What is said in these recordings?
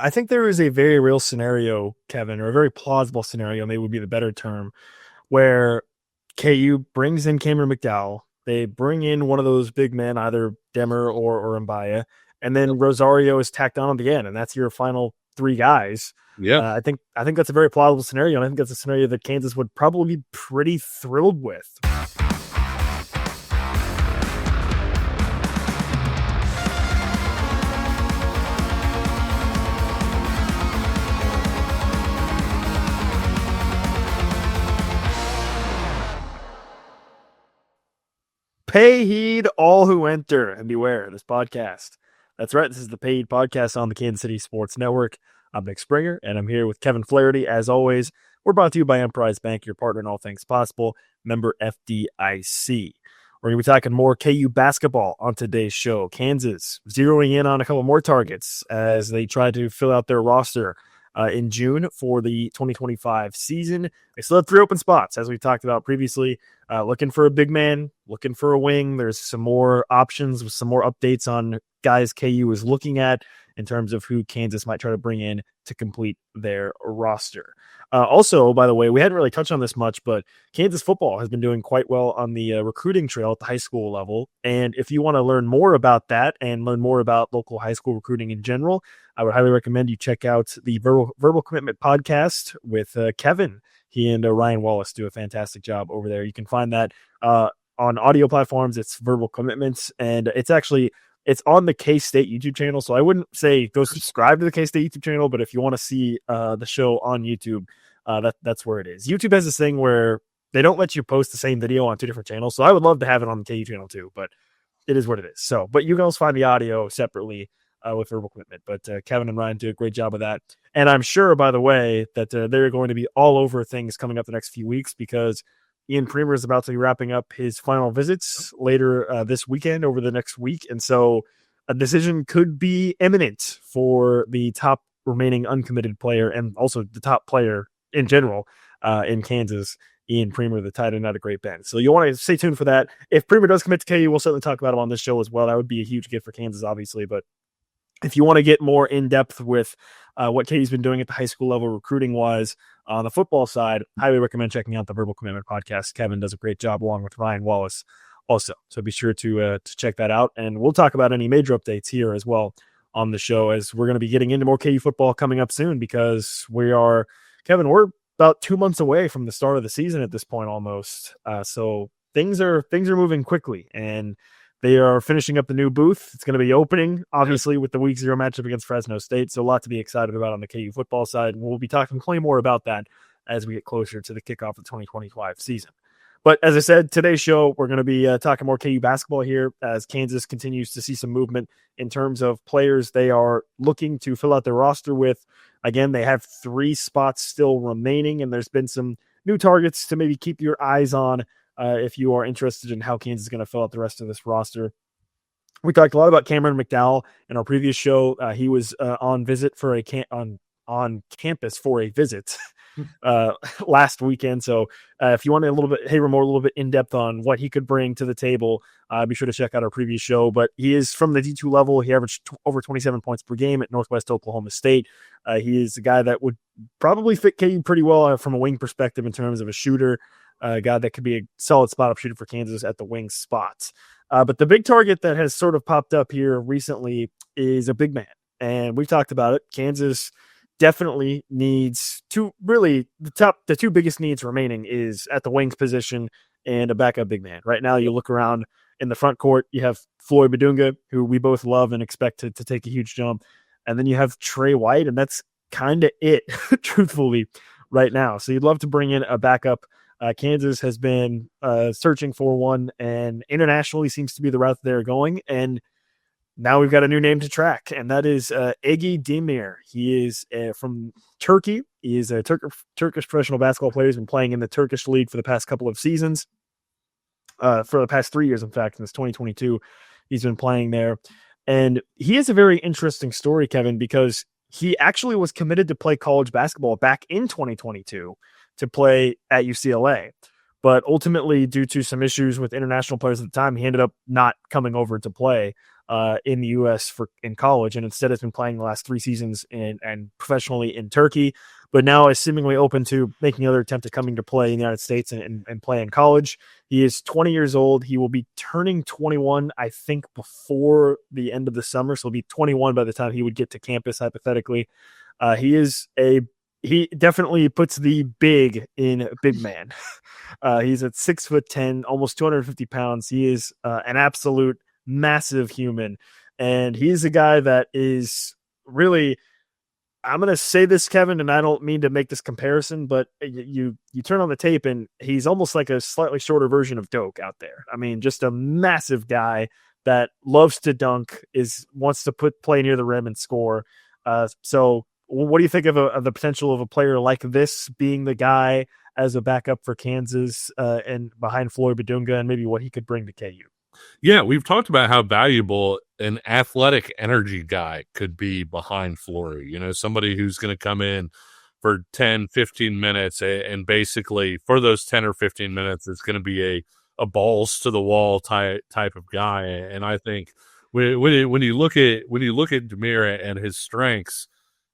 I think there is a very real scenario, Kevin, or a very plausible scenario, maybe would be the better term, where KU brings in Cameron McDowell. They bring in one of those big men, either Demmer or Mbaya, and then Rosario is tacked on at the end, and that's your final three guys. Yeah. I think that's a very plausible scenario, and I think that's a scenario that Kansas would probably be pretty thrilled with. Pay heed, all who enter, and beware this podcast. That's right. This is the paid podcast on the Kansas City Sports Network. I'm Nick Springer, and I'm here with Kevin Flaherty. As always, we're brought to you by Emprise Bank, your partner in all things possible, member FDIC. We're going to be talking more KU basketball on today's show. Kansas zeroing in on a couple more targets as they try to fill out their roster in June for the 2025 season. They still have 3 open spots, as we talked about previously. Looking for a big man, looking for a wing. There's some more options with some more updates on guys KU is looking at in terms of who Kansas might try to bring in to complete their roster. Also, by the way, we hadn't really touched on this much, but Kansas football has been doing quite well on the recruiting trail at the high school level. And if you want to learn more about that and learn more about local high school recruiting in general, I would highly recommend you check out the Verbal Commitment podcast with Kevin. He and Ryan Wallace do a fantastic job over there. You can find that on audio platforms. It's Verbal Commitments, and it's on the K-State YouTube channel. So I wouldn't say go subscribe to the K-State YouTube channel, but if you want to see the show on YouTube, that's where it is. YouTube has this thing where they don't let you post the same video on 2 different channels. So I would love to have it on the KU channel too, but it is what it is. So, but you can also find the audio separately with Verbal Commitment. But Kevin and Ryan do a great job of that. And I'm sure, by the way, that they're going to be all over things coming up the next few weeks because Ian Premer is about to be wrapping up his final visits later this weekend over the next week. And so a decision could be imminent for the top remaining uncommitted player and also the top player in general in Kansas, Ian Premer, the tight end out of Great Bend. So you'll want to stay tuned for that. If Premer does commit to KU, we'll certainly talk about him on this show as well. That would be a huge gift for Kansas, obviously. But if you want to get more in-depth with what KU's been doing at the high school level recruiting-wise on the football side, I highly recommend checking out the Verbal Commitment podcast. Kevin does a great job along with Ryan Wallace also. So be sure to check that out. And we'll talk about any major updates here as well on the show as we're going to be getting into more KU football coming up soon because we're about 2 months away from the start of the season at this point almost. So things are moving quickly, and they are finishing up the new booth. It's going to be opening, obviously, with the Week 0 matchup against Fresno State. So a lot to be excited about on the KU football side. We'll be talking plenty more about that as we get closer to the kickoff of the 2025 season. But as I said, today's show, we're going to be talking more KU basketball here as Kansas continues to see some movement in terms of players they are looking to fill out their roster with. Again, they have 3 spots still remaining, and there's been some new targets to maybe keep your eyes on if you are interested in how Kansas is going to fill out the rest of this roster. We talked a lot about Cameron McDowell in our previous show. He was on campus for a visit last weekend. So if you want a little bit in depth on what he could bring to the table, be sure to check out our previous show. But he is from the D2 level. He averaged over 27 points per game at Northwest Oklahoma State. He is a guy that would probably fit KU pretty well from a wing perspective in terms of a shooter. A guy that could be a solid spot-up shooter for Kansas at the wing spots. But the big target that has sort of popped up here recently is a big man. And we've talked about it. Kansas definitely needs the 2 biggest needs remaining is at the wings position and a backup big man. Right now, you look around in the front court, you have Floyd Badunga, who we both love and expect to take a huge jump. And then you have Trey White, and that's kind of it, truthfully, right now. So you'd love to bring in a backup. Kansas has been searching for one, and internationally seems to be the route they're going. And now we've got a new name to track, and that is Ege Demir. He is from Turkey. He is a Turkish professional basketball player. He's been playing in the Turkish league for the past couple of seasons, for the past 3 years, in fact, since 2022. He's been playing there. And he has a very interesting story, Kevin, because he actually was committed to play college basketball back in 2022 to play at UCLA. But ultimately, due to some issues with international players at the time, he ended up not coming over to play. in the U.S. in college, and instead has been playing the last 3 seasons and professionally in Turkey, but now is seemingly open to making another attempt at coming to play in the United States and play in college. He is 20 years old. He will be turning 21, I think, before the end of the summer, so he'll be 21 by the time he would get to campus, hypothetically. He definitely puts the big in big man. He's at 6'10", almost 250 pounds. He is an absolute massive human, and he's a guy that is really, I'm going to say this, Kevin, and I don't mean to make this comparison, but you turn on the tape and he's almost like a slightly shorter version of Doak out there. I mean, just a massive guy that loves to dunk, wants to play near the rim and score. So what do you think of the potential of a player like this being the guy as a backup for Kansas and behind Floyd Badunga, and maybe what he could bring to KU? Yeah, we've talked about how valuable an athletic energy guy could be behind Flory. Somebody who's going to come in for 10, 15 minutes and basically for those 10 or 15 minutes, it's going to be a balls to the wall type of guy. And I think when you look at Demir and his strengths,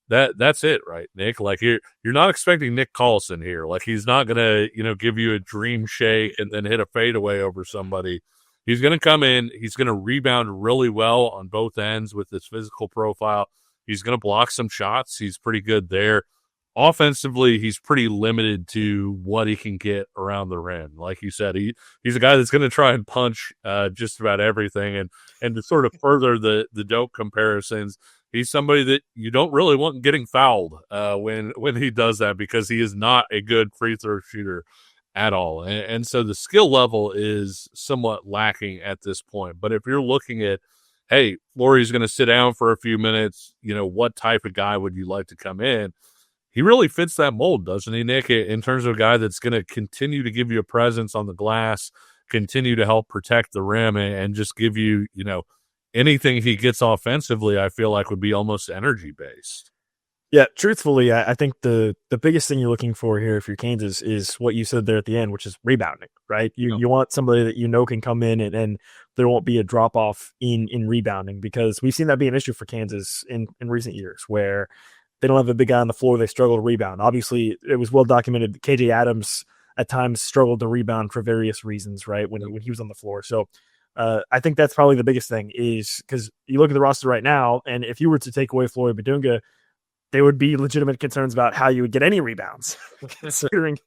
that's it, right, Nick? Like you're not expecting Nick Collison here. Like he's not going to, give you a dream shake and then hit a fadeaway over somebody. He's going to come in. He's going to rebound really well on both ends with his physical profile. He's going to block some shots. He's pretty good there. Offensively, he's pretty limited to what he can get around the rim. Like you said, he's a guy that's going to try and punch just about everything. And to sort of further the Doak comparisons, he's somebody that you don't really want getting fouled when he does that, because he is not a good free throw shooter at all. And so the skill level is somewhat lacking at this point. But if you're looking at, hey, Flory's going to sit down for a few minutes, what type of guy would you like to come in? He really fits that mold, doesn't he, Nick, in terms of a guy that's going to continue to give you a presence on the glass, continue to help protect the rim, and just give you, anything he gets offensively, I feel like would be almost energy-based. Yeah, truthfully, I think the biggest thing you're looking for here if you're Kansas is what you said there at the end, which is rebounding, right? You want somebody that can come in and there won't be a drop-off in rebounding, because we've seen that be an issue for Kansas in recent years where they don't have a big guy on the floor. They struggle to rebound. Obviously, it was well documented that KJ Adams at times struggled to rebound for various reasons, right, when he was on the floor. So I think that's probably the biggest thing, is because you look at the roster right now, and if you were to take away Floyd Badunga, there would be legitimate concerns about how you would get any rebounds considering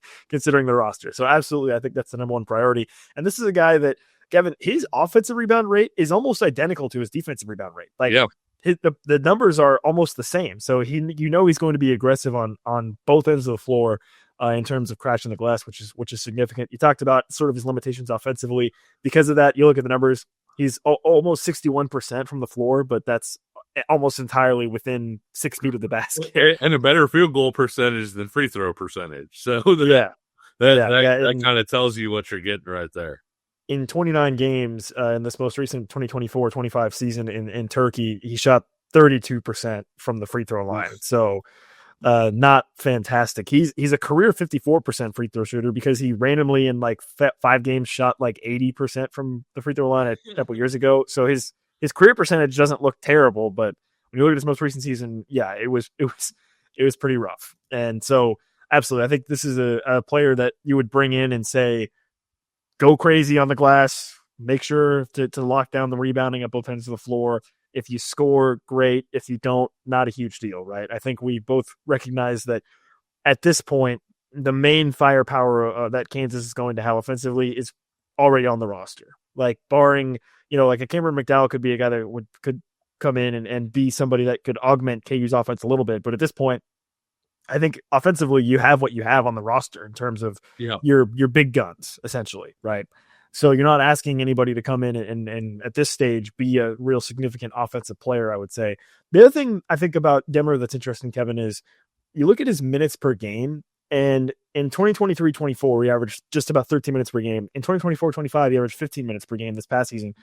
the roster. So absolutely, I think that's the number one priority. And this is a guy that, Kevin, his offensive rebound rate is almost identical to his defensive rebound rate. Like, yeah. The numbers are almost the same. So he's going to be aggressive on both ends of the floor in terms of crashing the glass, which is significant. You talked about sort of his limitations offensively. Because of that, you look at the numbers, he's almost 61% from the floor, but that's almost entirely within 6 feet of the basket, and a better field goal percentage than free throw percentage. So that kind of tells you what you're getting right there. In 29 games in this most recent 2024-25 season in Turkey, he shot 32% from the free throw line. So not fantastic. He's a career 54% free throw shooter, because he randomly in like 5 games shot like 80% from the free throw line a couple years ago. So his career percentage doesn't look terrible, but when you look at his most recent season, yeah, it was pretty rough. And so absolutely, I think this is a player that you would bring in and say, go crazy on the glass, make sure to lock down the rebounding at both ends of the floor. If you score, great. If you don't, not a huge deal, right? I think we both recognize that at this point, the main firepower that Kansas is going to have offensively is already on the roster. Like, barring, like a Cameron McDowell could be a guy that could come in and be somebody that could augment KU's offense a little bit. But at this point, I think offensively you have what you have on the roster in terms of your big guns, essentially, right? So you're not asking anybody to come in and at this stage be a real significant offensive player, I would say. The other thing I think about Demmer that's interesting, Kevin, is you look at his minutes per game, and in 2023-24, he averaged just about 13 minutes per game. In 2024-25, he averaged 15 minutes per game this past season.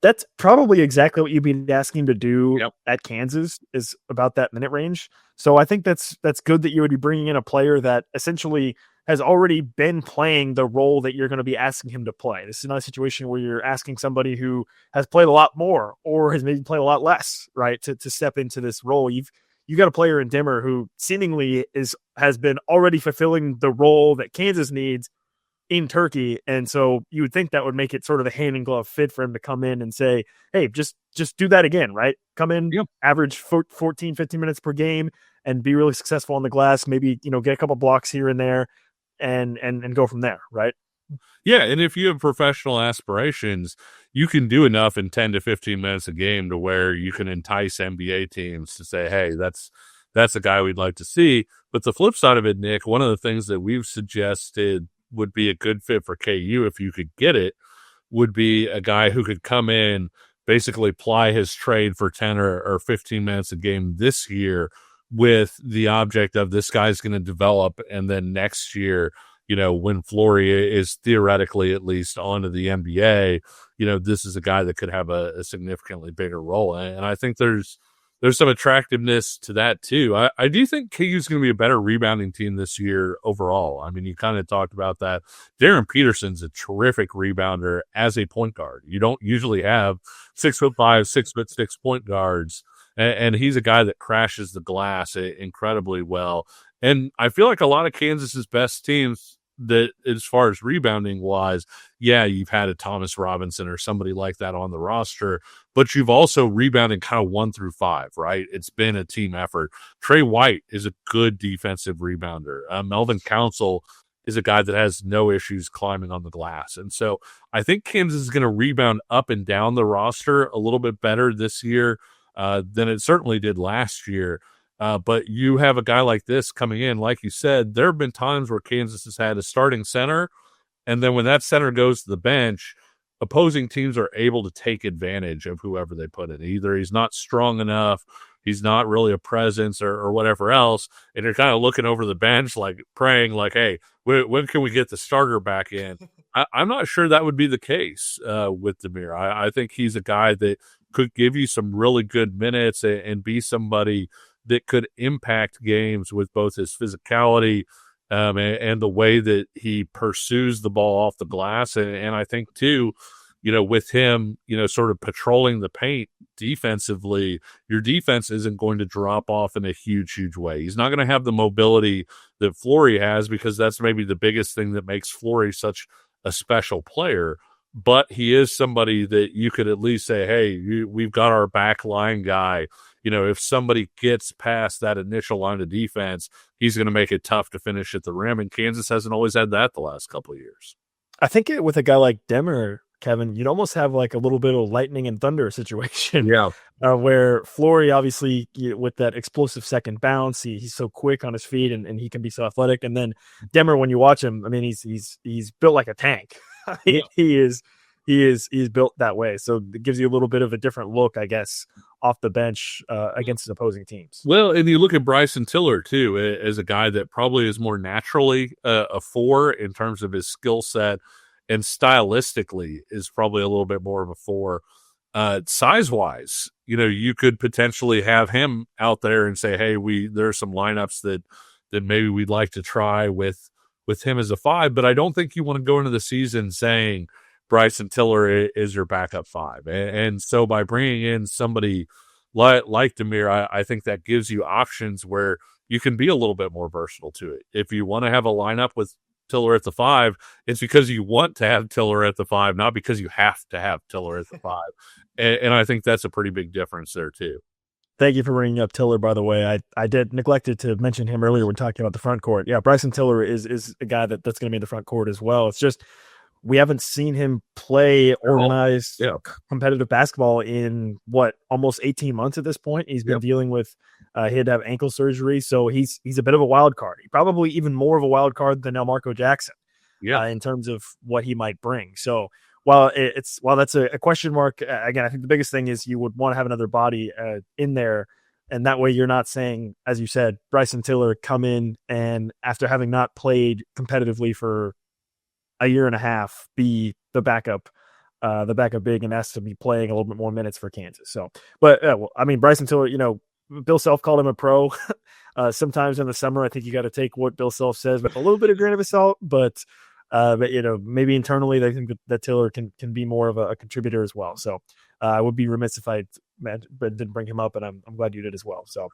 That's probably exactly what you'd be asking him to do at Kansas, is about that minute range. So I think that's good that you would be bringing in a player that essentially has already been playing the role that you're going to be asking him to play. This is not a situation where you're asking somebody who has played a lot more or has maybe played a lot less, right, to step into this role. You got a player in Dimmer who seemingly has been already fulfilling the role that Kansas needs in Turkey. And so you would think that would make it sort of a hand in glove fit for him to come in and say, hey, just do that again, right? Come in, Yep. average 14, 15 minutes per game and be really successful on the glass. Maybe, get a couple blocks here and there and go from there, right? Yeah, and if you have professional aspirations, you can do enough in 10 to 15 minutes a game to where you can entice NBA teams to say, hey, that's a guy we'd like to see. But the flip side of it, Nick, one of the things that we've suggested would be a good fit for KU if you could get it would be a guy who could come in, basically ply his trade for 10 or 15 minutes a game this year with the object of this guy's going to develop. And then next year, when Flory is theoretically at least onto the NBA, this is a guy that could have a significantly bigger role. And I think there's some attractiveness to that too. I do think KU is going to be a better rebounding team this year overall. I mean, you kind of talked about that. Darren Peterson's a terrific rebounder as a point guard. You don't usually have 6'5", 6'6" point guards, and he's a guy that crashes the glass incredibly well. And I feel like a lot of Kansas's best teams, that as far as rebounding wise, yeah, you've had a Thomas Robinson or somebody like that on the roster, but you've also rebounded kind of 1 through 5, right? It's been a team effort. Trey White is a good defensive rebounder. Melvin Council is a guy that has no issues climbing on the glass. And so I think Kansas is going to rebound up and down the roster a little bit better this year than it certainly did last year. But you have a guy like this coming in, like you said, there have been times where Kansas has had a starting center, and then when that center goes to the bench, opposing teams are able to take advantage of whoever they put in. Either he's not strong enough, he's not really a presence or whatever else, and you're kind of looking over the bench, like praying, like, hey, when can we get the starter back in? I'm not sure that would be the case with Demir. I think he's a guy that could give you some really good minutes and be somebody that could impact games with both his physicality and the way that he pursues the ball off the glass. And I think, too, with him, sort of patrolling the paint defensively, your defense isn't going to drop off in a huge, huge way. He's not going to have the mobility that Flory has, because that's maybe the biggest thing that makes Flory such a special player. But he is somebody that you could at least say, hey, we've got our back line guy. If somebody gets past that initial line of defense, he's going to make it tough to finish at the rim. And Kansas hasn't always had that the last couple of years. I think with a guy like Demmer, Kevin, you'd almost have like a little bit of lightning and thunder situation. Yeah. Where Flory, obviously, with that explosive second bounce, he's so quick on his feet and he can be so athletic. And then Demmer, when you watch him, I mean, he's built like a tank. He is built that way. So it gives you a little bit of a different look, I guess, off the bench against his opposing teams. Well, and you look at Bryson Tiller, too, as a guy that probably is more naturally a 4 in terms of his skill set, and stylistically is probably a little bit more of a 4. Size-wise, you could potentially have him out there and say, hey, there are some lineups that maybe we'd like to try with him as a 5, but I don't think you want to go into the season saying Bryson Tiller is your backup 5. And so by bringing in somebody like Demir, I think that gives you options where you can be a little bit more versatile to it. If you want to have a lineup with Tiller at the 5, it's because you want to have Tiller at the 5, not because you have to have Tiller at the 5. And I think that's a pretty big difference there too. Thank you for bringing up Tiller, by the way. I did neglected to mention him earlier when talking about the front court. Yeah, Bryson Tiller is a guy that's going to be in the front court as well. It's just we haven't seen him play organized competitive basketball in almost 18 months at this point. He's been dealing with he had to have ankle surgery, so he's a bit of a wild card. Probably even more of a wild card than Marco Jackson in terms of what he might bring. So while that's a question mark, again, I think the biggest thing is you would want to have another body in there, and that way you're not saying, as you said, Bryson Tiller come in and after having not played competitively for a year and a half, be the backup big and has to be playing a little bit more minutes for Kansas. So, but I mean, Bryson Tiller, Bill Self called him a pro Sometimes in the summer, I think you got to take what Bill Self says with a little bit of grain of salt, but maybe internally they think that Taylor can be more of a contributor as well. So I would be remiss if I didn't bring him up, and I'm glad you did as well. So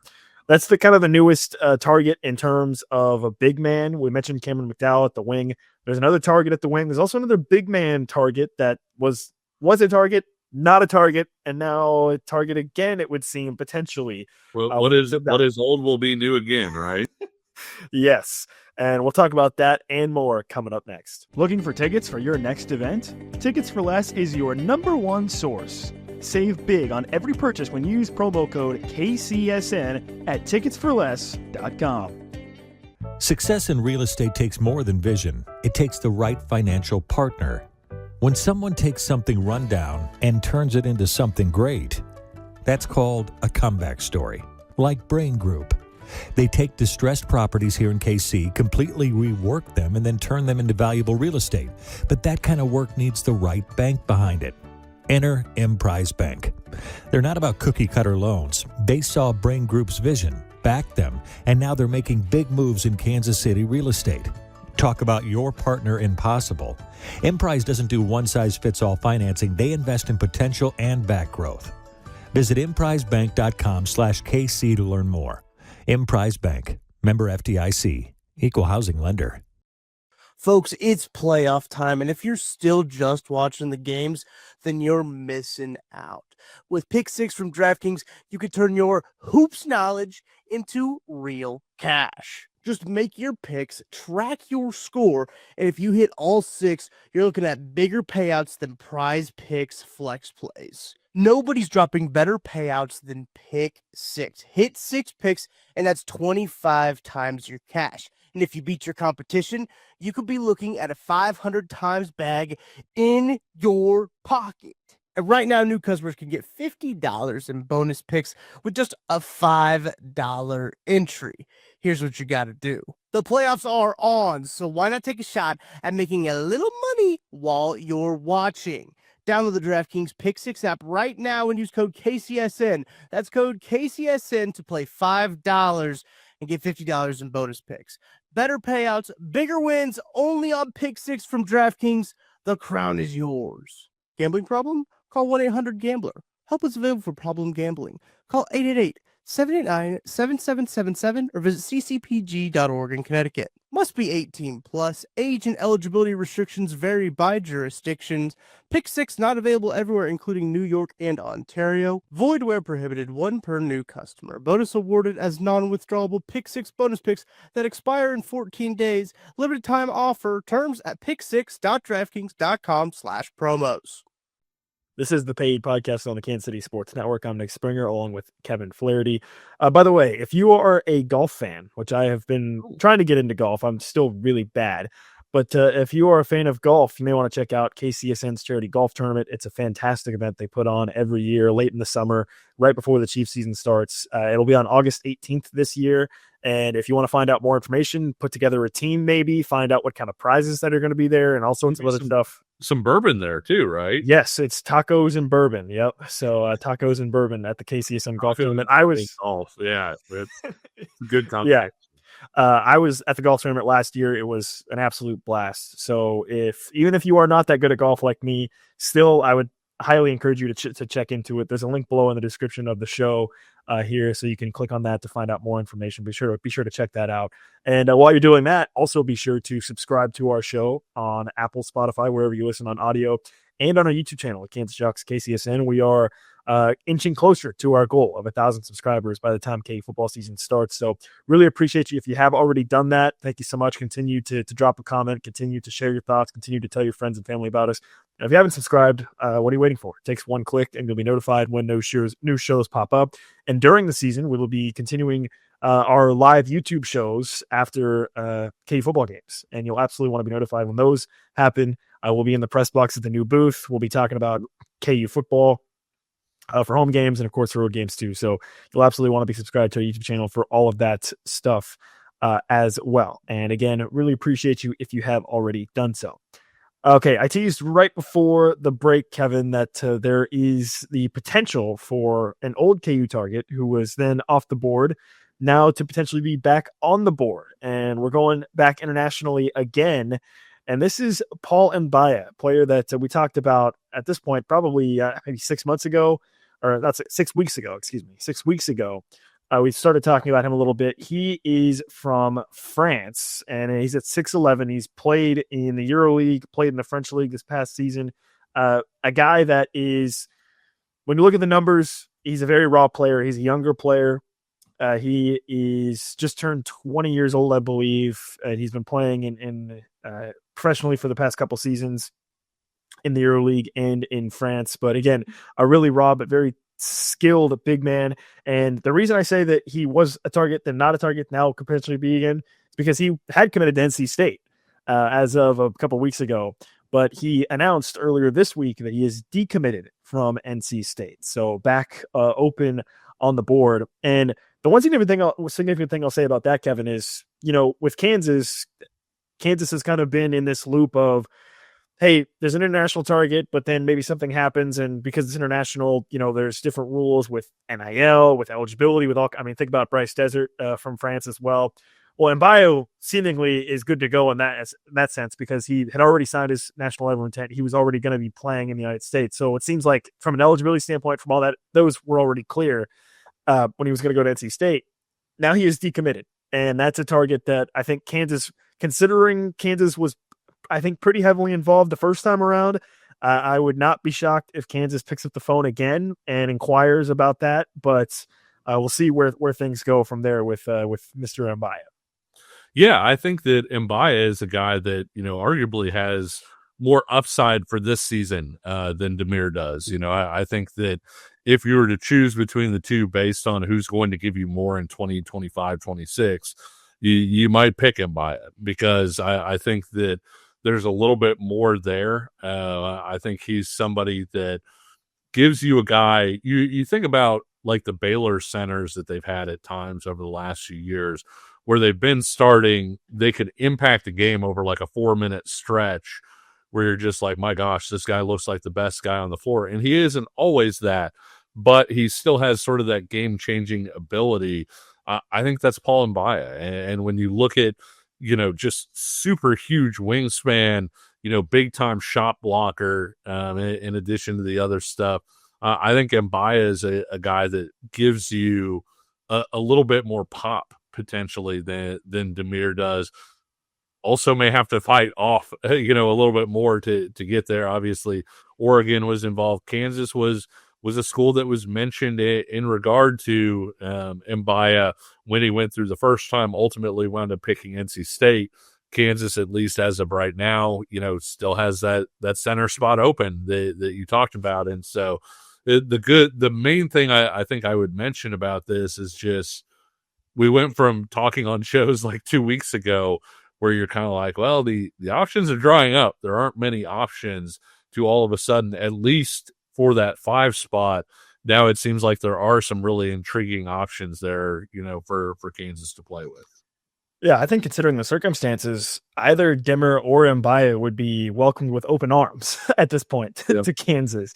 that's the kind of the newest target in terms of a big man. We mentioned Cameron McDowell at the wing. There's another target at the wing. There's also another big man target that was a target, not a target, and now a target again, it would seem, potentially. Well, what is old will be new again, right? Yes. And we'll talk about that and more coming up next. Looking for tickets for your next event? Tickets for Less is your number one source. Save big on every purchase when you use promo code KCSN at ticketsforless.com. Success in real estate takes more than vision. It takes the right financial partner. When someone takes something rundown and turns it into something great, that's called a comeback story, like Brain Group. They take distressed properties here in KC, completely rework them, and then turn them into valuable real estate. But that kind of work needs the right bank behind it. Enter Emprise Bank. They're not about cookie-cutter loans. They saw Brain Group's vision, backed them, and now they're making big moves in Kansas City real estate. Talk about your partner in possible. Emprise doesn't do one-size-fits-all financing. They invest in potential and back growth. Visit emprisebank.com/KC to learn more. Emprise Bank, member FDIC, equal housing lender. Folks, it's playoff time, and if you're still just watching the games, then you're missing out. With Pick 6 from DraftKings, you can turn your hoops knowledge into real cash. Just make your picks, track your score, and if you hit all 6, you're looking at bigger payouts than Prize Picks flex plays. Nobody's dropping better payouts than Pick 6. Hit 6 picks, and that's 25 times your cash. And if you beat your competition, you could be looking at a 500 times bag in your pocket. And right now, new customers can get $50 in bonus picks with just a $5 entry. Here's what you got to do. The playoffs are on, so why not take a shot at making a little money while you're watching? Download the DraftKings Pick 6 app right now and use code KCSN. That's code KCSN to play $5 and get $50 in bonus picks. Better payouts, bigger wins, only on Pick 6 from DraftKings. The crown is yours. Gambling problem? Call 1-800-GAMBLER. Help is available for problem gambling. Call 888-789-7777 or visit ccpg.org in Connecticut. Must be 18 plus. Age and eligibility restrictions vary by jurisdictions. Pick 6 not available everywhere, including New York and Ontario. Void where prohibited. 1 per new customer. Bonus awarded as non-withdrawable Pick 6 bonus picks that expire in 14 days. Limited time offer. Terms at pick6.draftkings.com/promos. This is the paid podcast on the Kansas City Sports Network. I'm Nick Springer, along with Kevin Flaherty. By the way, if you are a golf fan, which I have been trying to get into golf, I'm still really bad. But if you are a fan of golf, you may want to check out KCSN's Charity Golf Tournament. It's a fantastic event they put on every year, late in the summer, right before the Chiefs season starts. It'll be on August 18th this year. And if you want to find out more information, put together a team, maybe find out what kind of prizes that are going to be there and all sorts of other stuff. Some bourbon there too, right? Yes, it's tacos and bourbon. Yep. So tacos and bourbon at the KCSN Golf Tournament. Yeah, good contact. Yeah. I was at the golf tournament last year. It was an absolute blast. So even if you are not that good at golf like me, still I would highly encourage you to check into it. There's a link below in the description of the show here, so you can click on that to find out more information. Be sure to check that out. And while you're doing that, also be sure to subscribe to our show on Apple, Spotify, wherever you listen on audio, and on our YouTube channel at Kansas Jayhawks KCSN. We are inching closer to our goal of 1,000 subscribers by the time KU football season starts. So really appreciate you if you have already done that. Thank you so much. Continue to drop a comment, continue to share your thoughts, continue to tell your friends and family about us. And if you haven't subscribed, what are you waiting for? It takes one click and you'll be notified when new shows pop up. And during the season, we will be continuing our live YouTube shows after KU football games. And you'll absolutely want to be notified when those happen. I will be in the press box at the new booth. We'll be talking about KU football for home games and, of course, for road games too. So you'll absolutely want to be subscribed to our YouTube channel for all of that stuff as well. And again, really appreciate you if you have already done so. Okay, I teased right before the break, Kevin, that there is the potential for an old KU target who was then off the board now to potentially be back on the board. And we're going back internationally again. And this is Paul Mbaya, player that we talked about at this point, probably maybe 6 months ago, or that's 6 weeks ago, 6 weeks ago. We started talking about him a little bit. He is from France, and he's at 6'11". He's played in the EuroLeague, played in the French League this past season. A guy that is, when you look at the numbers, he's a very raw player. He's a younger player. He is just turned 20 years old, I believe, and he's been playing in professionally for the past couple seasons in the EuroLeague and in France. But again, a really raw but very skilled big man. And the reason I say that he was a target, then not a target, now could potentially be again, is because he had committed to NC State as of a couple weeks ago. But he announced earlier this week that he is decommitted from NC State. So back open on the board. And the one significant thing I'll say about that, Kevin, is, with Kansas has kind of been in this loop of, hey, there's an international target, but then maybe something happens. And because it's international, there's different rules with NIL, with eligibility, think about Bryce Desert from France as well. Well, Mbaya seemingly is good to go in that sense, because he had already signed his national level intent. He was already going to be playing in the United States. So it seems like from an eligibility standpoint, from all that, those were already clear when he was going to go to NC State. Now he is decommitted. And that's a target that I think Kansas, considering Kansas was, I think, pretty heavily involved the first time around, I would not be shocked if Kansas picks up the phone again and inquires about that. But we'll see where things go from there with Mr. Mbaya. Yeah, I think that Mbaya is a guy that, arguably has more upside for this season than Demir does. I think that if you were to choose between the two based on who's going to give you more in 2025, 26, you might pick Mbaya, because I think that there's a little bit more there. I think he's somebody that gives you a guy. You think about like the Baylor centers that they've had at times over the last few years, where they've been starting, they could impact the game over like a 4-minute stretch where you're just like, my gosh, this guy looks like the best guy on the floor. And he isn't always that, but he still has sort of that game-changing ability. I think that's Paul Mbaya. And when you look at, just super huge wingspan, big-time shot blocker, in addition to the other stuff, I think Mbaya is a guy that gives you a little bit more pop potentially than Demir does. Also may have to fight off, a little bit more to get there. Obviously, Oregon was involved. Kansas was a school that was mentioned in regard to Mbaya when he went through the first time, ultimately wound up picking NC State. Kansas, at least as of right now, still has that center spot open that you talked about. And so the main thing I think I would mention about this is just, we went from talking on shows like 2 weeks ago where you're kind of like, well, the options are drying up. There aren't many options, to all of a sudden, at least for that 5 spot. Now it seems like there are some really intriguing options there, for Kansas to play with. Yeah, I think considering the circumstances, either Demir or Mbaya would be welcomed with open arms at this point to Kansas,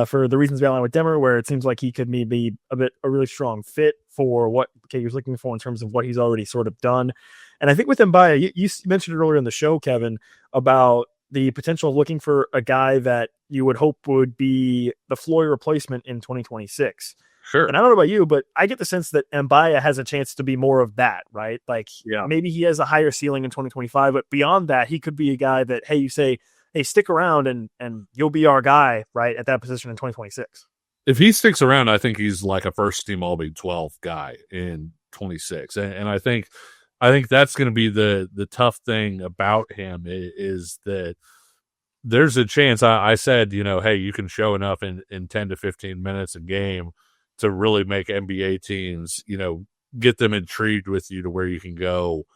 for the reasons we outlined with Demir, where it seems like he could be a really strong fit for what KU was looking for in terms of what he's already sort of done. And I think with Mbaya, you mentioned it earlier in the show, Kevin, about the potential of looking for a guy that you would hope would be the Floyd replacement in 2026. Sure. And I don't know about you, but I get the sense that Mbaya has a chance to be more of that, right? Like, maybe he has a higher ceiling in 2025, but beyond that, he could be a guy that, hey, you say, hey, stick around and you'll be our guy, right, at that position in 2026. If he sticks around, I think he's like a first team All Big 12 guy in 26. And I think that's going to be the tough thing about him, is that there's a chance. I said, hey, you can show enough in 10 to 15 minutes a game to really make NBA teams, get them intrigued with you to where you can go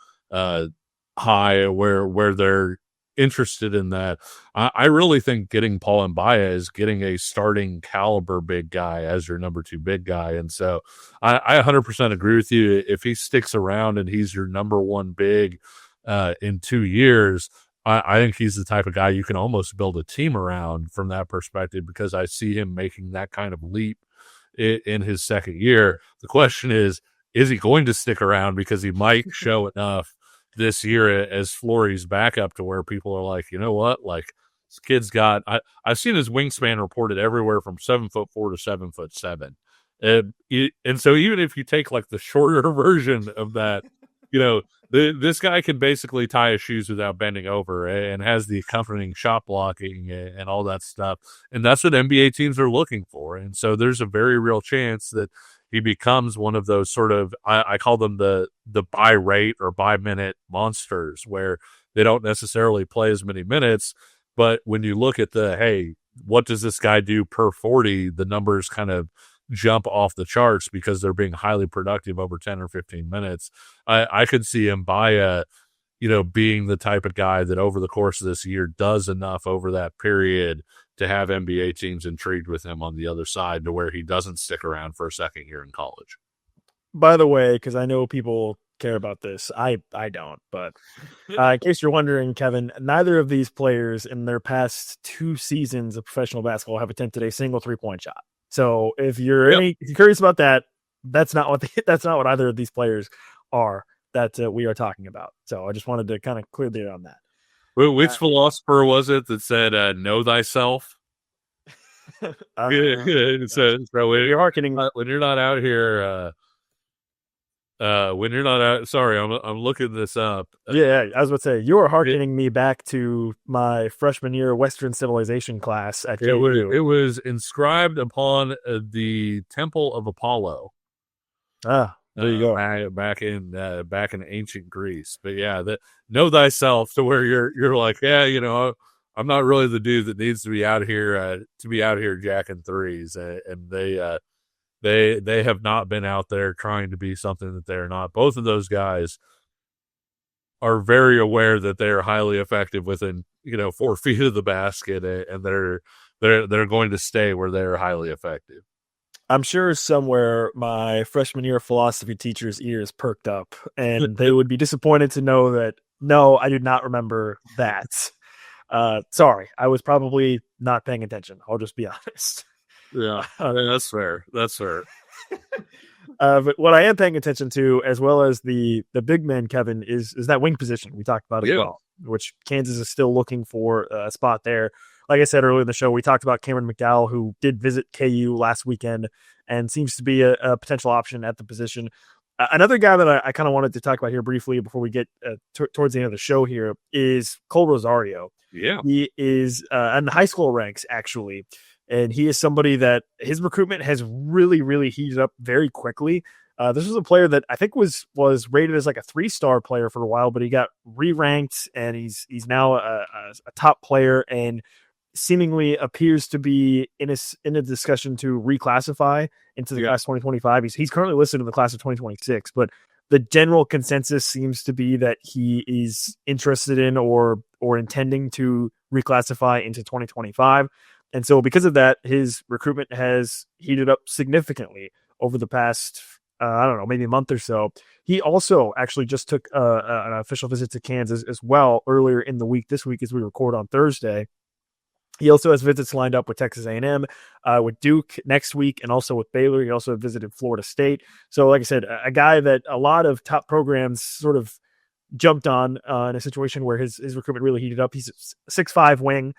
high, where they're interested in that. I really think getting Paul Mbaya is getting a starting caliber big guy as your number 2 big guy. And so I 100% agree with you. If he sticks around and he's your number 1 big in 2 years, I think he's the type of guy you can almost build a team around from that perspective, because I see him making that kind of leap in his second year. The question is is he going to stick around because he might show enough this year as Fleury's backup to where people are like, you know what, like this kid's got. I've seen his wingspan reported everywhere from 7'4" to 7'7", and so even if you take like the shorter version of that, you know, this guy can basically tie his shoes without bending over and has the accompanying shot blocking and all that stuff, and that's what NBA teams are looking for. And so there's a very real chance that he becomes one of those sort of, I call them the by rate or by minute monsters, where they don't necessarily play as many minutes, but when you look at hey, what does this guy do per 40, the numbers kind of jump off the charts because they're being highly productive over 10 or 15 minutes. I could see him being the type of guy that over the course of this year does enough over that period to have NBA teams intrigued with him on the other side to where he doesn't stick around for a second year in college. By the way, because I know people care about this, I don't, but in case you're wondering, Kevin, neither of these players in their past 2 seasons of professional basketball have attempted a single 3-point shot. So if you're curious about that, that's not what either of these players are that we are talking about. So I just wanted to kind of clear the air on that. Which philosopher was it that said, know thyself? So you're hearkening when you're not out here, when you're not out, sorry, I'm looking this up. Yeah, I was about to say, you are hearkening me back to my freshman year Western Civilization class at KU. It was inscribed upon the Temple of Apollo. There you go. Back in ancient Greece. But yeah, know thyself, to where you're like, yeah, you know, I'm not really the dude that needs to be out here jacking threes, and they have not been out there trying to be something that they're not. Both of those guys are very aware that they are highly effective within 4 feet of the basket, and they're going to stay where they are highly effective. I'm sure somewhere my freshman year philosophy teacher's ears perked up, and they would be disappointed to know that, no, I do not remember that. Sorry, I was probably not paying attention. I'll just be honest. Yeah, that's fair. That's fair. But what I am paying attention to, as well as the big man, Kevin, is that wing position we talked about as well, which Kansas is still looking for a spot there. Like I said earlier in the show, we talked about Cameron McDowell, who did visit KU last weekend and seems to be a potential option at the position. Another guy that I kind of wanted to talk about here briefly before we get towards the end of the show here is Cole Rosario. Yeah. He is in the high school ranks, actually. And he is somebody that his recruitment has really, really heated up very quickly. This was a player that I think was rated as like a 3-star player for a while, but he got re-ranked, and he's now a top player and seemingly appears to be in a discussion to reclassify into the class 2025. He's currently listed in the class of 2026, but the general consensus seems to be that he is interested in or intending to reclassify into 2025. And so because of that, his recruitment has heated up significantly over the past, maybe a month or so. He also actually just took an official visit to Kansas as well earlier in the week, this week as we record on Thursday. He also has visits lined up with Texas A&M, with Duke next week, and also with Baylor. He also visited Florida State. So like I said, a guy that a lot of top programs sort of jumped on in a situation where his recruitment really heated up. He's a 6'5" wing,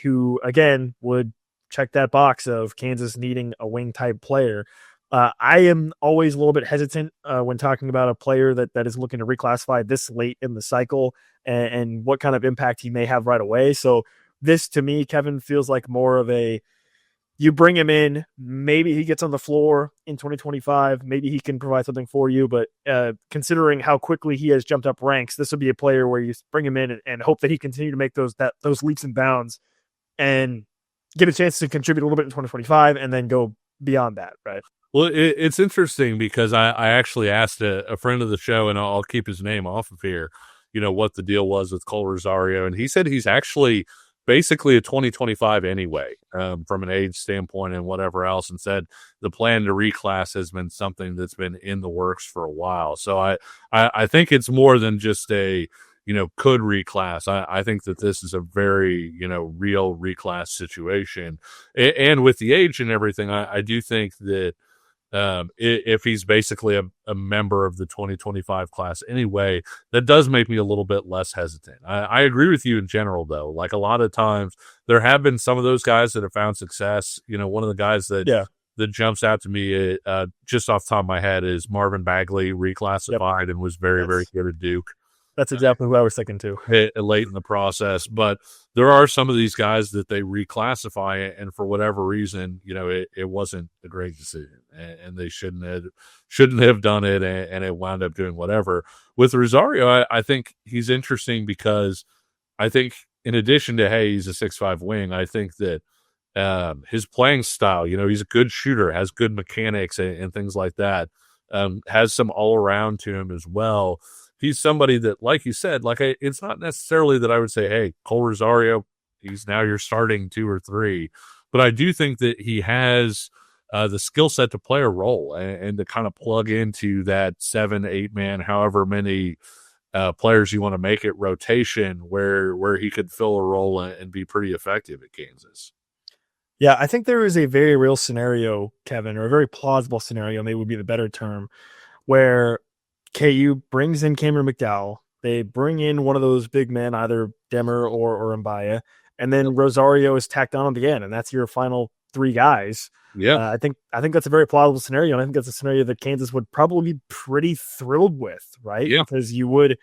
who, again, would check that box of Kansas needing a wing-type player. I am always a little bit hesitant when talking about a player that is looking to reclassify this late in the cycle and what kind of impact he may have right away. So this, to me, Kevin, feels like more of you bring him in, maybe he gets on the floor in 2025, maybe he can provide something for you, but considering how quickly he has jumped up ranks, this would be a player where you bring him in and hope that he continue to make those leaps and bounds and get a chance to contribute a little bit in 2025 and then go beyond that, right? Well, it's interesting because I actually asked a friend of the show, and I'll keep his name off of here, what the deal was with Cole Rosario, and he said he's actually basically a 2025 anyway, from an age standpoint and whatever else, and said the plan to reclass has been something that's been in the works for a while. So I think it's more than just a, could reclass. I think that this is a very, real reclass situation. And with the age and everything, I do think that, if he's basically a member of the 2025 class anyway, that does make me a little bit less hesitant. I agree with you in general, though. Like a lot of times, there have been some of those guys that have found success. One of the guys that jumps out to me just off the top of my head is Marvin Bagley, reclassified and was very, very good at Duke. That's exactly who I was thinking too. Late in the process, but there are some of these guys that they reclassify, and for whatever reason, it wasn't a great decision, and they shouldn't have done it, and it wound up doing whatever. With Rosario, I think he's interesting because I think in addition to he's a 6'5" wing, I think that his playing style, he's a good shooter, has good mechanics and things like that, has some all around to him as well. He's somebody that, like you said, it's not necessarily that I would say, hey, Cole Rosario, he's now your starting 2 or 3. But I do think that he has the skill set to play a role and to kind of plug into that 7, 8 man, however many players you want to make it rotation where he could fill a role and be pretty effective at Kansas. Yeah, I think there is a very real scenario, Kevin, or a very plausible scenario, maybe would be the better term, where KU brings in Cameron McDowell. They bring in one of those big men, either Demmer or Mbaya, and then Rosario is tacked on at the end, and that's your final 3 guys. Yeah, I think that's a very plausible scenario, and I think that's a scenario that Kansas would probably be pretty thrilled with, right? Yeah, because you would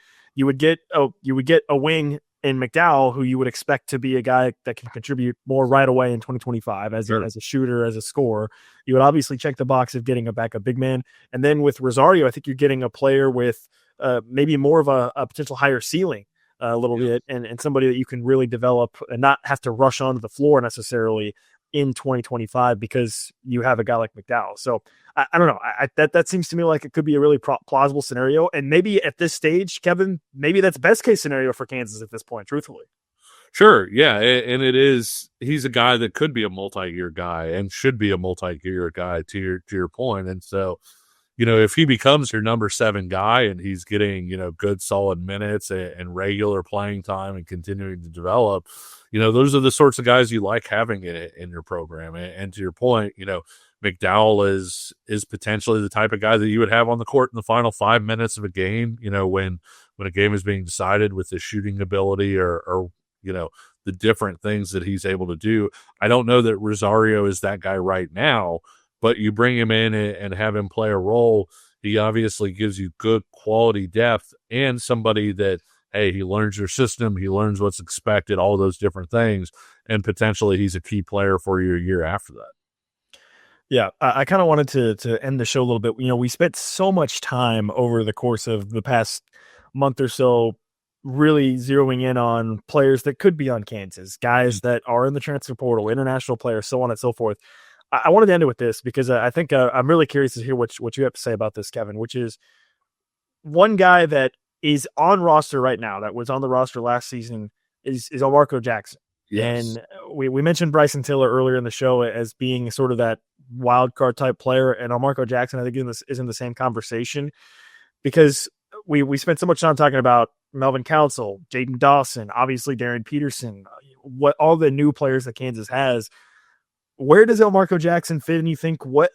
get a wing in McDowell who you would expect to be a guy that can contribute more right away in 2025 as a shooter, as a scorer. You would obviously check the box of getting a backup big man. And then with Rosario, I think you're getting a player with maybe more of a potential higher ceiling a little bit and somebody that you can really develop and not have to rush onto the floor necessarily in 2025 because you have a guy like McDowell. So I don't know. That seems to me like it could be a really plausible scenario. And maybe at this stage, Kevin, maybe that's best case scenario for Kansas at this point, truthfully. Sure. Yeah. And he's a guy that could be a multi-year guy and should be a multi-year guy to your point. And so, if he becomes your number 7 guy and he's getting, good solid minutes and regular playing time and continuing to develop, those are the sorts of guys you like having in your program. And to your point, McDowell is potentially the type of guy that you would have on the court in the final 5 minutes of a game, when a game is being decided with his shooting ability or the different things that he's able to do. I don't know that Rosario is that guy right now, but you bring him in and have him play a role. He obviously gives you good quality depth and somebody that, hey, he learns your system, he learns what's expected, all those different things, and potentially he's a key player for you a year after that. Yeah, I kind of wanted to end the show a little bit. We spent so much time over the course of the past month or so really zeroing in on players that could be on Kansas, guys that are in the transfer portal, international players, so on and so forth. I wanted to end it with this because I think I'm really curious to hear what you have to say about this, Kevin, which is one guy that is on roster right now, that was on the roster last season, is Marco Jackson. Yes. And we mentioned Bryson Tiller earlier in the show as being sort of that wild card type player, and Marco Jackson, I think, is in the same conversation because we spent so much time talking about Melvin Council, Jaden Dawson, obviously Darren Peterson, what all the new players that Kansas has. Where does Marco Jackson fit? And you think what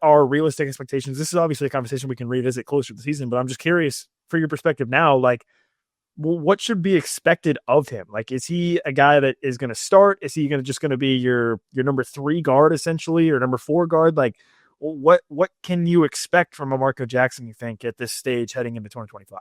are realistic expectations? This is obviously a conversation we can revisit closer to the season, but I'm just curious for your perspective now, what should be expected of him? Is he a guy that is going to start? Is he just going to be your number 3 guard essentially, or number 4 guard? What can you expect from a Marco Jackson, you think, at this stage heading into 2025?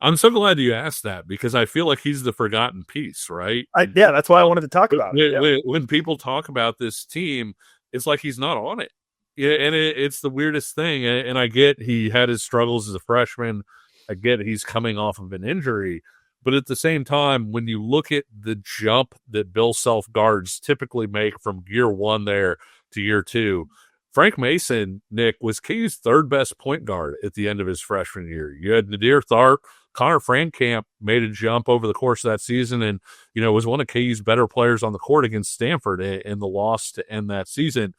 I'm so glad you asked that because I feel like he's the forgotten piece, right? Yeah, that's why I wanted to talk about it. When people talk about this team, it's like he's not on it. Yeah, and it's the weirdest thing. And I get he had his struggles as a freshman. I get he's coming off of an injury. But at the same time, when you look at the jump that Bill Self guards typically make from year 1 there to year 2, Frank Mason, Nick, was KU's 3rd best point guard at the end of his freshman year. You had Nadir Tharp. Connor Frankamp made a jump over the course of that season and, was one of KU's better players on the court against Stanford in the loss to end that season.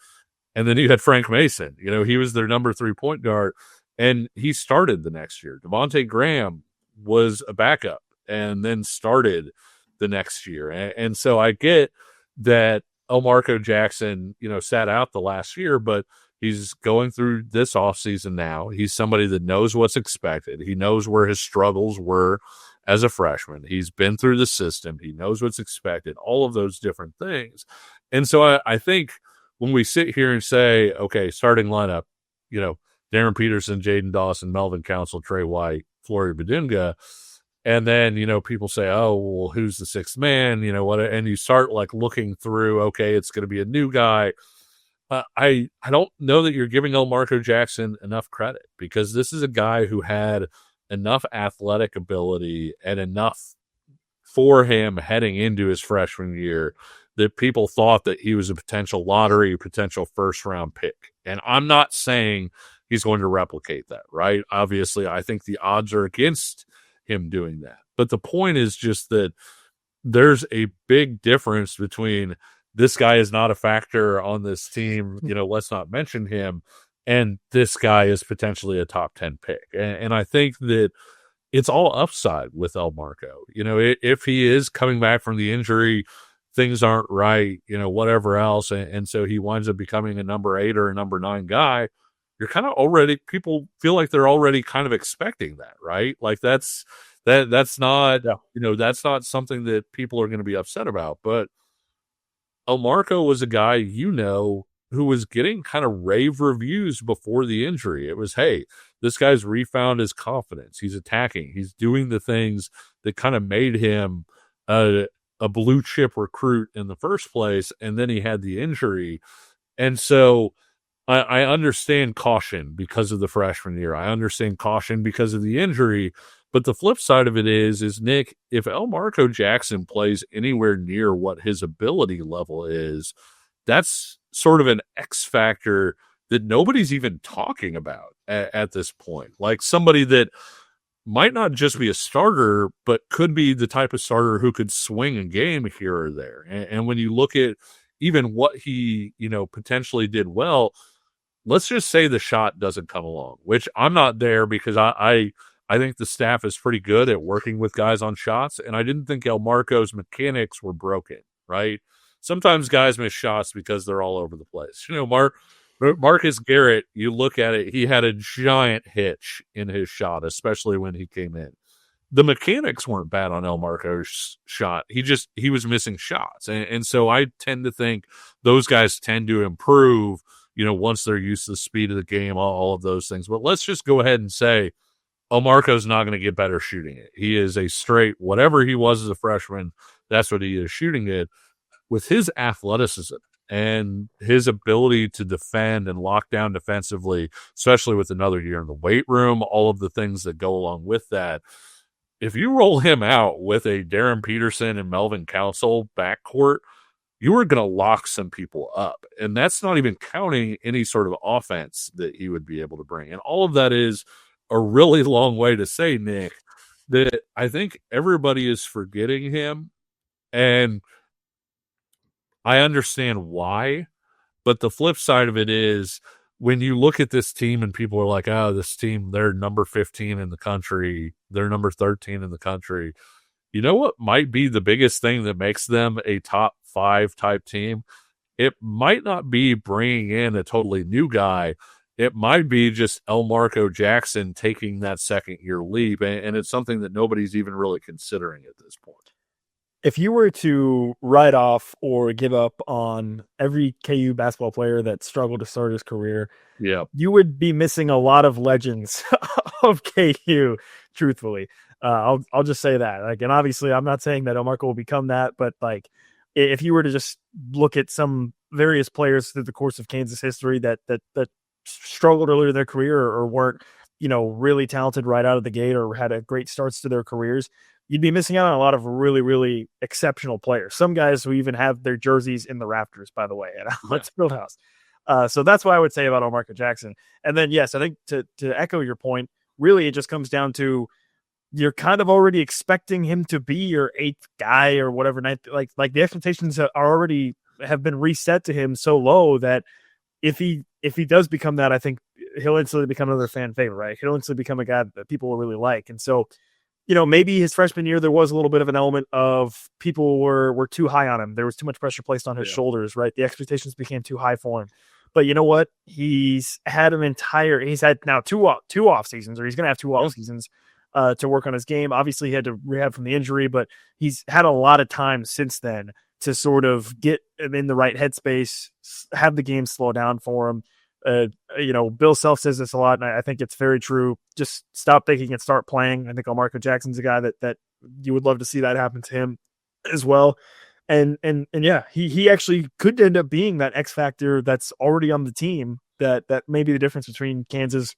And then you had Frank Mason. He was their number 3 point guard, and he started the next year. Devontae Graham was a backup and then started the next year. And so I get that Marco Jackson, sat out the last year, but He's going through this offseason now. He's somebody that knows what's expected. He knows where his struggles were as a freshman. He's been through the system. He knows what's expected, all of those different things. And so I think when we sit here and say, okay, starting lineup, Darren Peterson, Jaden Dawson, Melvin Council, Trey White, Flory Badunga, and then, people say, oh, well, who's the sixth man? What? And you start looking through, okay, it's going to be a new guy. I don't know that you're giving Elmarko Jackson enough credit, because this is a guy who had enough athletic ability and enough for him heading into his freshman year that people thought that he was a potential lottery, potential first-round pick. And I'm not saying he's going to replicate that, right? Obviously, I think the odds are against him doing that. But the point is just that there's a big difference between this guy is not a factor on this team, let's not mention him, and this guy is potentially a top 10 pick. And I think that it's all upside with Elmarko. If he is coming back from the injury, things aren't right, whatever else, and so he winds up becoming a number 8 or a number 9 guy, you're kind of already, people feel like they're already kind of expecting that, right? That's not, that's not something that people are going to be upset about. But Elmarko was a guy, who was getting kind of rave reviews before the injury. It was, hey, this guy's refound his confidence. He's attacking. He's doing the things that kind of made him a blue chip recruit in the first place. And then he had the injury. And so I understand caution because of the freshman year. I understand caution because of the injury. But the flip side of it is Nick, if Elmarko Jackson plays anywhere near what his ability level is, that's sort of an X factor that nobody's even talking about at this point. Like somebody that might not just be a starter, but could be the type of starter who could swing a game here or there. And when you look at even what he, potentially did well, let's just say the shot doesn't come along, which I'm not there, because I think the staff is pretty good at working with guys on shots, and I didn't think Elmarko's mechanics were broken, right? Sometimes guys miss shots because they're all over the place. Marcus Garrett, you look at it, he had a giant hitch in his shot, especially when he came in. The mechanics weren't bad on Elmarko's shot. He was missing shots. And so I tend to think those guys tend to improve, once they're used to the speed of the game, all of those things. But let's just go ahead and say Elmarko's not going to get better shooting it. He is a straight, whatever he was as a freshman, that's what he is shooting it. With his athleticism and his ability to defend and lock down defensively, especially with another year in the weight room, all of the things that go along with that, if you roll him out with a Darren Peterson and Melvin Council backcourt, you are going to lock some people up. And that's not even counting any sort of offense that he would be able to bring. And all of that is a really long way to say, Nick, that I think everybody is forgetting him. And I understand why, but the flip side of it is when you look at this team and people are like, oh, this team, they're number 15 in the country, they're number 13 in the country. You know what might be the biggest thing that makes them a top 5 type team? It might not be bringing in a totally new guy. It might be just Elmarko Jackson taking that second year leap, and it's something that nobody's even really considering at this point. If you were to write off or give up on every KU basketball player that struggled to start his career, you would be missing a lot of legends of KU, truthfully. I'll just say that. And obviously, I'm not saying that Elmarko will become that, but if you were to just look at some various players through the course of Kansas history that struggled earlier in their career or weren't, really talented right out of the gate or had a great starts to their careers, you'd be missing out on a lot of really, really exceptional players. Some guys who even have their jerseys in the rafters, by the way, at Alex Fieldhouse. So that's what I would say about Elmarko Jackson. And then, yes, I think to echo your point, really it just comes down to you're kind of already expecting him to be your 8th guy or whatever. Like the expectations are already have been reset to him so low that if he does become that, I think he'll instantly become another fan favorite, right? He'll instantly become a guy that people will really like. And so, maybe his freshman year, there was a little bit of an element of people were too high on him. There was too much pressure placed on his shoulders, right? The expectations became too high for him. But you know what? He's had now two off seasons, or he's going to have two off seasons to work on his game. Obviously, he had to rehab from the injury, but he's had a lot of time since then to sort of get him in the right headspace, have the game slow down for him. Bill Self says this a lot, and I think it's very true. Just stop thinking and start playing. I think Marco Jackson's a guy that you would love to see that happen to him as well. And yeah, he actually could end up being that X factor that's already on the team that may be the difference between Kansas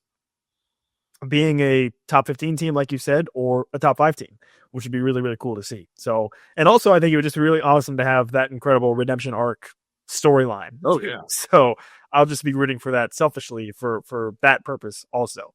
being a top 15 team, like you said, or a top 5 team, which would be really, really cool to see. So, and also I think it would just be really awesome to have that incredible redemption arc storyline. Oh yeah. So I'll just be rooting for that selfishly for that purpose also.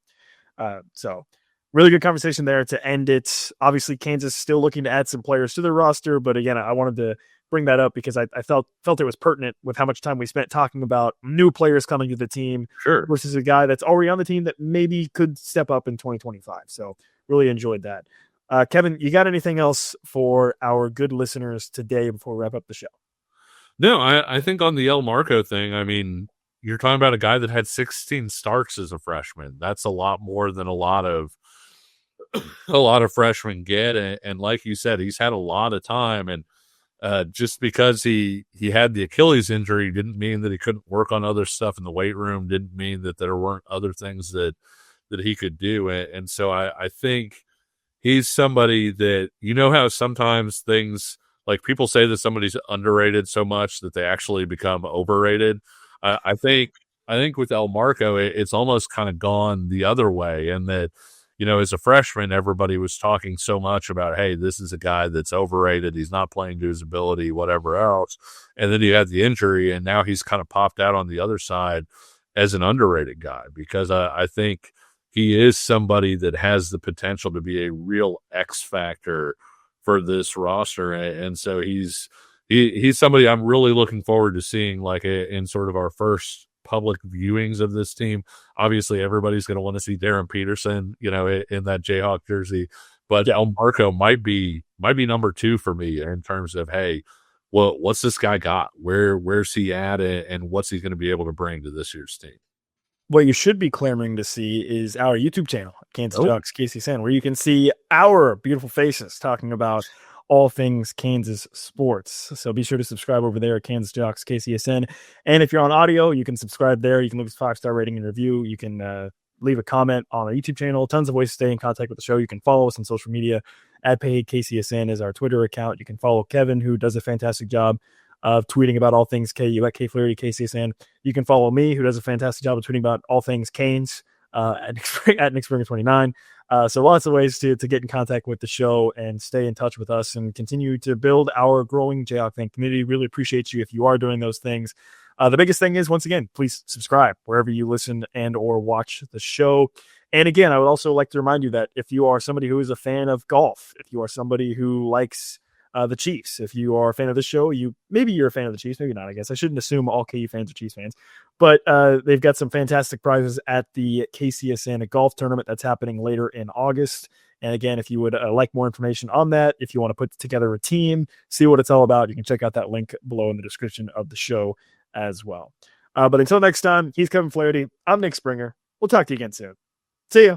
So really good conversation there to end it. Obviously, Kansas still looking to add some players to their roster, but again, I wanted to bring that up because I felt it was pertinent with how much time we spent talking about new players coming to the team versus a guy that's already on the team that maybe could step up in 2025. So really enjoyed that. Kevin, you got anything else for our good listeners today before we wrap up the show? No, I think on the El Marco thing, I mean, you're talking about a guy that had 16 starts as a freshman. That's a lot more than a lot of freshmen get. And like you said, he's had a lot of time. And just because he had the Achilles injury didn't mean that he couldn't work on other stuff in the weight room, didn't mean that there weren't other things that he could do. And so I think he's somebody that, how sometimes things like people say that somebody's underrated so much that they actually become overrated. I think with El Marco, it's almost kind of gone the other way, and that, as a freshman, everybody was talking so much about, hey, this is a guy that's overrated. He's not playing to his ability, whatever else. And then he had the injury, and now he's kind of popped out on the other side as an underrated guy, because I think he is somebody that has the potential to be a real X factor for this roster. And so he's somebody I'm really looking forward to seeing, like in sort of our first public viewings of this team. Obviously, everybody's going to want to see Darren Peterson, in that Jayhawk jersey. But El Marco might be number 2 for me in terms of, hey, well, what's this guy got? Where's he at, and what's he going to be able to bring to this year's team? What you should be clamoring to see is our YouTube channel, Kansas Jayhawks KCSN, where you can see our beautiful faces talking about all things Kansas sports. So be sure to subscribe over there at Kansas Jayhawks KCSN. And if you're on audio, you can subscribe there. You can leave us a 5-star rating and review. You can leave a comment on our YouTube channel. Tons of ways to stay in contact with the show. You can follow us on social media. @PaidKCSN is our Twitter account. You can follow Kevin, who does a fantastic job of tweeting about all things KU at Flaherty KCSN. You can follow me, who does a fantastic job of tweeting about all things Canes at Nick Springer 29. So lots of ways to get in contact with the show and stay in touch with us and continue to build our growing Jayhawk fan community. Really appreciate you if you are doing those things. The biggest thing is, once again, please subscribe wherever you listen and or watch the show. And again, I would also like to remind you that if you are somebody who is a fan of golf, if you are somebody who likes the Chiefs, if you are a fan of this show, maybe you're a fan of the Chiefs, maybe not, I guess. I shouldn't assume all KU fans are Chiefs fans, but they've got some fantastic prizes at the KCSN golf tournament that's happening later in August. And again, if you would like more information on that, if you want to put together a team, see what it's all about, you can check out that link below in the description of the show as well. But until next time, he's Kevin Flaherty. I'm Nick Springer. We'll talk to you again soon. See ya.